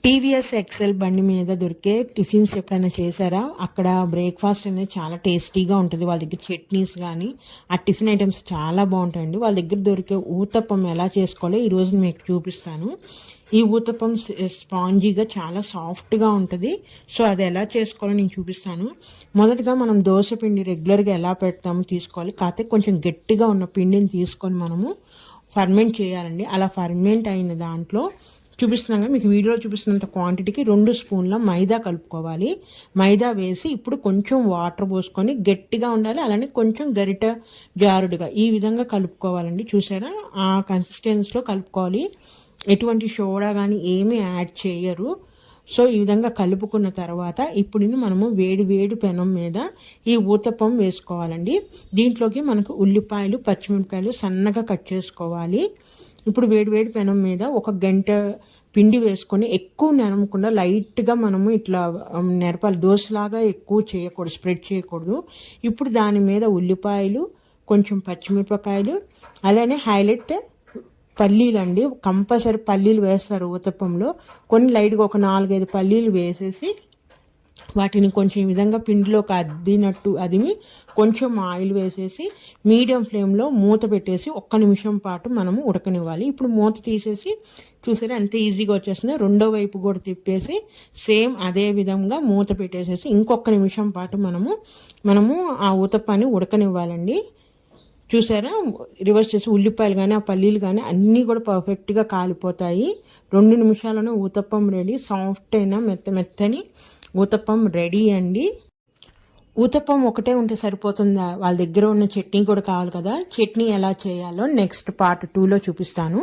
TVS XL బండి మీద దొరికే టిఫిన్స్ ఎప్పుడైనా చేశారా? అక్కడ బ్రేక్ఫాస్ట్ అనేది చాలా టేస్టీగా ఉంటుంది. వాళ్ళ దగ్గర చట్నీస్ కానీ ఆ టిఫిన్ ఐటమ్స్ చాలా బాగుంటాయండి. వాళ్ళ దగ్గర దొరికే ఊతప్పం ఎలా చేసుకోవాలో ఈరోజు మీకు చూపిస్తాను. ఈ ఊతప్పం స్పాంజీగా చాలా సాఫ్ట్గా ఉంటుంది. సో అది ఎలా చేసుకోవాలో నేను చూపిస్తాను. మొదటగా మనం దోశ పిండి రెగ్యులర్గా ఎలా పెడతామో తీసుకోవాలి. కాకపోతే కొంచెం గట్టిగా ఉన్న పిండిని తీసుకొని మనము ఫర్మెంట్ చేయాలండి. అలా ఫర్మెంట్ అయిన దాంట్లో చూపిస్తున్నాగా మీకు వీడియోలో చూపిస్తున్నంత క్వాంటిటీకి 2 స్పూన్ల మైదా కలుపుకోవాలి. మైదా వేసి ఇప్పుడు కొంచెం వాటర్ పోసుకొని గట్టిగా ఉండాలి, అలానే కొంచెం గరిట జారుడుగా ఈ విధంగా కలుపుకోవాలండి. చూసారా, ఆ కన్సిస్టెన్సీలో కలుపుకోవాలి. ఎటువంటి సోడా కానీ ఏమీ యాడ్ చేయరు. సో ఈ విధంగా కలుపుకున్న తర్వాత ఇప్పుడు మనము వేడి వేడి పెనం మీద ఈ ఊతప్పం వేసుకోవాలండి. దీంట్లోకి మనకు ఉల్లిపాయలు, పచ్చిమిరపకాయలు సన్నగా కట్ చేసుకోవాలి. ఇప్పుడు వేడి వేడి పెనం మీద 1 గంట పిండి వేసుకొని ఎక్కువ నెనమకుండా లైట్గా మనము ఇట్లా నెరపాలి. దోశలాగా ఎక్కువ చేయకూడదు, స్ప్రెడ్ చేయకూడదు. ఇప్పుడు దాని మీద ఉల్లిపాయలు, కొంచెం పచ్చిమిరపకాయలు, అలానే హైలైట్ పల్లీలు అండి. కంపల్సరీ పల్లీలు వేస్తారు ఊతప్పంలో. కొన్ని లైట్గా ఒక 4-5 పల్లీలు వేసేసి వాటిని కొంచెం ఈ విధంగా పిండిలోకి అదిమి కొంచెం ఆయిల్ వేసేసి మీడియం ఫ్లేమ్లో మూత పెట్టేసి 1 నిమిషం పాటు మనము ఉడకనివ్వాలి. ఇప్పుడు మూత తీసేసి చూసారా ఎంత ఈజీగా వచ్చేసిందో. రెండో వైపు కూడా తిప్పేసి సేమ్ అదే విధంగా మూత పెట్టేసేసి ఇంకొక నిమిషం పాటు మనము ఆ ఊతప్పాన్ని ఉడకనివ్వాలండి. చూసారా, రివర్స్ చేసి ఉల్లిపాయలు కానీ ఆ పల్లీలు కానీ అన్నీ కూడా పర్ఫెక్ట్గా కాలిపోతాయి. 2 నిమిషాలను ఊతప్పం రెడీ. సాఫ్ట్ అయినా మెత్తని ఊతప్పం రెడీ అండి. ఊతప్పం ఒకటే ఉంటే సరిపోతుందా? వాళ్ళ దగ్గర ఉన్న చట్నీ కూడా కావాలి కదా. చట్నీ ఎలా చేయాలో నెక్స్ట్ పార్ట్ 2లో చూపిస్తాను.